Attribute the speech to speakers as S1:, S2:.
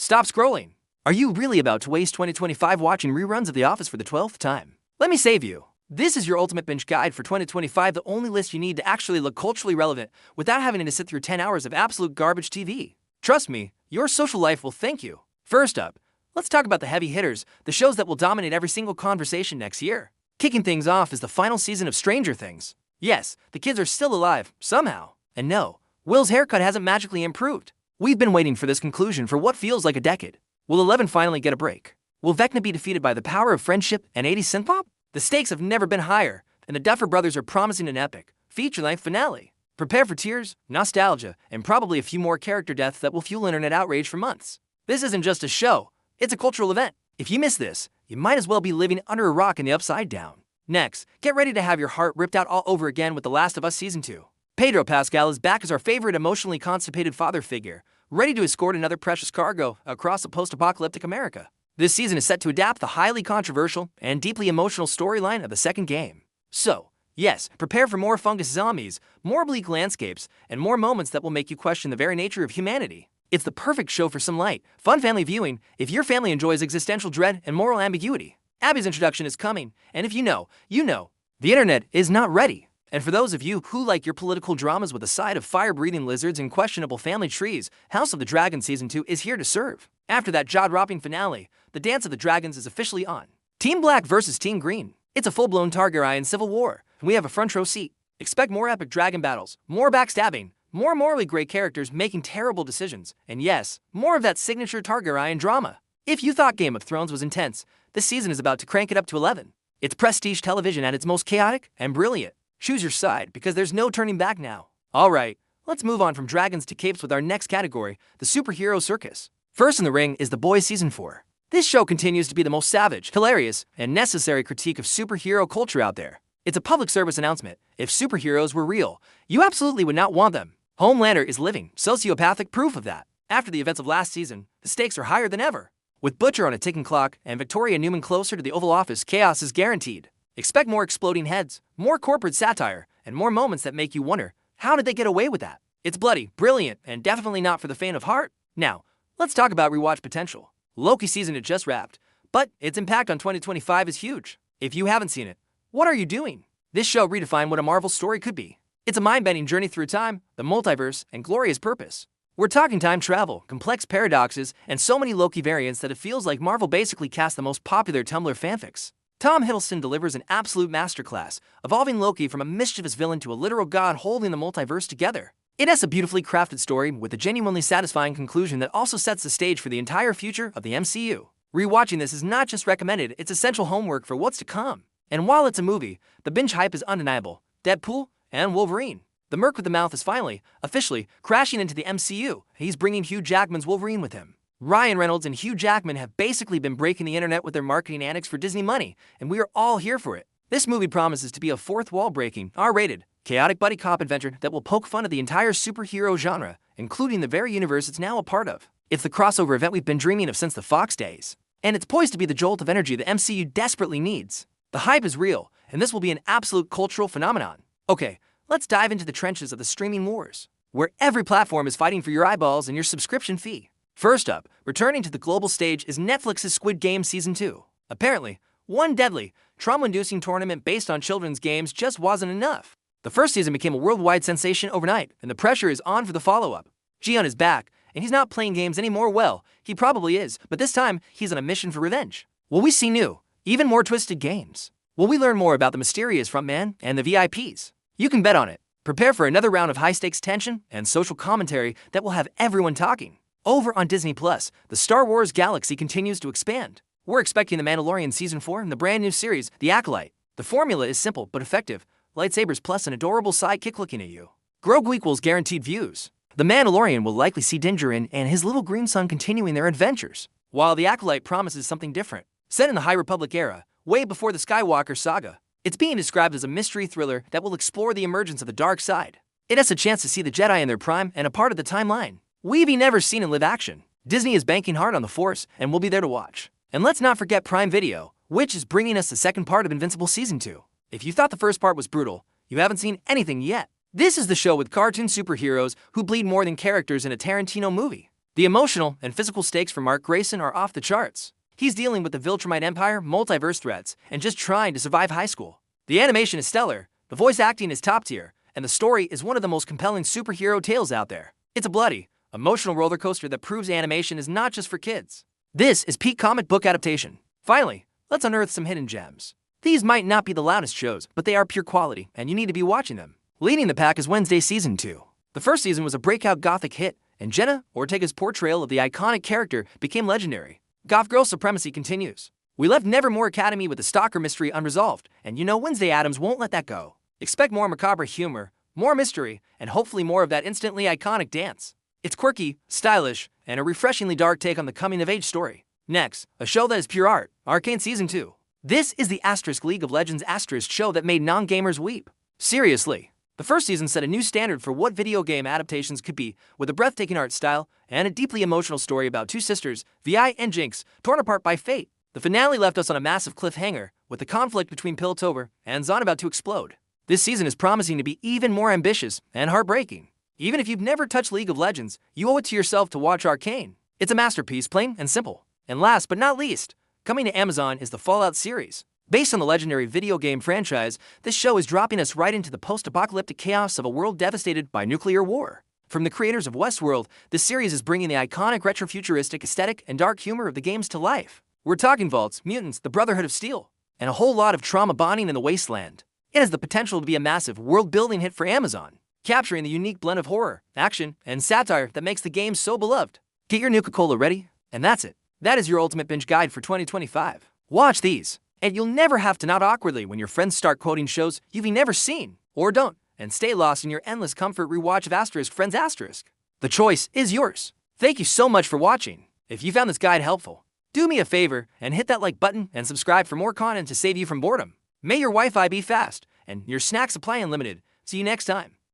S1: Stop scrolling. Are you really about to waste 2025 watching reruns of The Office for the 12th time? Let me save you. This is your ultimate binge guide for 2025, the only list you need to actually look culturally relevant without having to sit through 10 hours of absolute garbage TV. Trust me, your social life will thank you. First up, let's talk about the heavy hitters, the shows that will dominate every single conversation next year. Kicking things off is the final season of Stranger Things. Yes, the kids are still alive, somehow. And no, Will's haircut hasn't magically improved. We've been waiting for this conclusion for what feels like a decade. Will 11 finally get a break? Will Vecna be defeated by the power of friendship and 80s synthpop? The stakes have never been higher, and the Duffer Brothers are promising an epic, feature-length finale. Prepare for tears, nostalgia, and probably a few more character deaths that will fuel internet outrage for months. This isn't just a show, it's a cultural event. If you miss this, you might as well be living under a rock in the Upside Down. Next, get ready to have your heart ripped out all over again with The Last of Us Season 2. Pedro Pascal is back as our favorite emotionally constipated father figure, ready to escort another precious cargo across a post-apocalyptic America. This season is set to adapt the highly controversial and deeply emotional storyline of the second game. So, yes, prepare for more fungus zombies, more bleak landscapes, and more moments that will make you question the very nature of humanity. It's the perfect show for some light, fun family viewing if your family enjoys existential dread and moral ambiguity. Abby's introduction is coming, and if you know, you know. The internet is not ready. And for those of you who like your political dramas with a side of fire-breathing lizards and questionable family trees, House of the Dragon Season 2 is here to serve. After that jaw-dropping finale, the Dance of the Dragons is officially on. Team Black versus Team Green. It's a full-blown Targaryen civil war, and we have a front-row seat. Expect more epic dragon battles, more backstabbing, more morally gray characters making terrible decisions, and yes, more of that signature Targaryen drama. If you thought Game of Thrones was intense, this season is about to crank it up to 11. It's prestige television at its most chaotic and brilliant. Choose your side, because there's no turning back now. Alright, let's move on from dragons to capes with our next category, the superhero circus. First in the ring is The Boys Season 4. This show continues to be the most savage, hilarious, and necessary critique of superhero culture out there. It's a public service announcement. If superheroes were real, you absolutely would not want them. Homelander is living, sociopathic proof of that. After the events of last season, the stakes are higher than ever. With Butcher on a ticking clock and Victoria Newman closer to the Oval Office, chaos is guaranteed. Expect more exploding heads, more corporate satire, and more moments that make you wonder, how did they get away with that? It's bloody, brilliant, and definitely not for the faint of heart. Now, let's talk about rewatch potential. Loki season had just wrapped, but its impact on 2025 is huge. If you haven't seen it, what are you doing? This show redefined what a Marvel story could be. It's a mind-bending journey through time, the multiverse, and glorious purpose. We're talking time travel, complex paradoxes, and so many Loki variants that it feels like Marvel basically cast the most popular Tumblr fanfics. Tom Hiddleston delivers an absolute masterclass, evolving Loki from a mischievous villain to a literal god holding the multiverse together. It has a beautifully crafted story with a genuinely satisfying conclusion that also sets the stage for the entire future of the MCU. Rewatching this is not just recommended, it's essential homework for what's to come. And while it's a movie, the binge hype is undeniable. Deadpool and Wolverine. The Merc with the Mouth is finally, officially, crashing into the MCU. He's bringing Hugh Jackman's Wolverine with him. Ryan Reynolds and Hugh Jackman have basically been breaking the internet with their marketing antics for Disney money, and we are all here for it. This movie promises to be a fourth wall-breaking, R-rated, chaotic buddy cop adventure that will poke fun at the entire superhero genre, including the very universe it's now a part of. It's the crossover event we've been dreaming of since the Fox days, and it's poised to be the jolt of energy the MCU desperately needs. The hype is real, and this will be an absolute cultural phenomenon. Okay, let's dive into the trenches of the streaming wars, where every platform is fighting for your eyeballs and your subscription fee. First up, returning to the global stage is Netflix's Squid Game Season 2. Apparently, one deadly, trauma-inducing tournament based on children's games just wasn't enough. The first season became a worldwide sensation overnight, and the pressure is on for the follow-up. Gion is back, and he's not playing games anymore. Well, he probably is, but this time, he's on a mission for revenge. Will we see new, even more twisted games? Will we learn more about the mysterious frontman and the VIPs? You can bet on it. Prepare for another round of high-stakes tension and social commentary that will have everyone talking. Over on Disney+, the Star Wars galaxy continues to expand. We're expecting The Mandalorian Season 4 and the brand new series, The Acolyte. The formula is simple but effective. Lightsabers plus an adorable sidekick looking at you. Grogu equals guaranteed views. The Mandalorian will likely see Din Djarin and his little green son continuing their adventures, while The Acolyte promises something different. Set in the High Republic era, way before the Skywalker saga, it's being described as a mystery thriller that will explore the emergence of the dark side. It has a chance to see the Jedi in their prime and a part of the timeline we've never seen in live action. Disney is banking hard on the Force, and we'll be there to watch. And let's not forget Prime Video, which is bringing us the second part of Invincible Season 2. If you thought the first part was brutal, you haven't seen anything yet. This is the show with cartoon superheroes who bleed more than characters in a Tarantino movie. The emotional and physical stakes for Mark Grayson are off the charts. He's dealing with the Viltrumite Empire, multiverse threats, and just trying to survive high school. The animation is stellar, the voice acting is top tier, and the story is one of the most compelling superhero tales out there. It's a bloody, emotional roller coaster that proves animation is not just for kids. This is peak comic book adaptation. Finally, let's unearth some hidden gems. These might not be the loudest shows, but they are pure quality, and you need to be watching them. Leading the pack is Wednesday Season 2. The first season was a breakout gothic hit, and Jenna Ortega's portrayal of the iconic character became legendary. Goth Girl supremacy continues. We left Nevermore Academy with the stalker mystery unresolved, and you know Wednesday Addams won't let that go. Expect more macabre humor, more mystery, and hopefully more of that instantly iconic dance. It's quirky, stylish, and a refreshingly dark take on the coming-of-age story. Next, a show that is pure art, Arcane Season 2. This is the League of Legends show that made non-gamers weep. Seriously. The first season set a new standard for what video game adaptations could be, with a breathtaking art style and a deeply emotional story about two sisters, Vi and Jinx, torn apart by fate. The finale left us on a massive cliffhanger, with the conflict between Piltover and Zon about to explode. This season is promising to be even more ambitious and heartbreaking. Even if you've never touched League of Legends, you owe it to yourself to watch Arcane. It's a masterpiece, plain and simple. And last but not least, coming to Amazon is the Fallout series. Based on the legendary video game franchise, this show is dropping us right into the post-apocalyptic chaos of a world devastated by nuclear war. From the creators of Westworld, this series is bringing the iconic retrofuturistic aesthetic and dark humor of the games to life. We're talking vaults, mutants, the Brotherhood of Steel, and a whole lot of trauma bonding in the wasteland. It has the potential to be a massive world-building hit for Amazon, capturing the unique blend of horror, action, and satire that makes the game so beloved. Get your Nuka-Cola ready, and that's it. That is your ultimate binge guide for 2025. Watch these, and you'll never have to nod awkwardly when your friends start quoting shows you've never seen, or don't, and stay lost in your endless comfort rewatch of Asterisk Friends Asterisk. The choice is yours. Thank you so much for watching. If you found this guide helpful, do me a favor and hit that like button and subscribe for more content to save you from boredom. May your Wi-Fi be fast, and your snack supply unlimited. See you next time.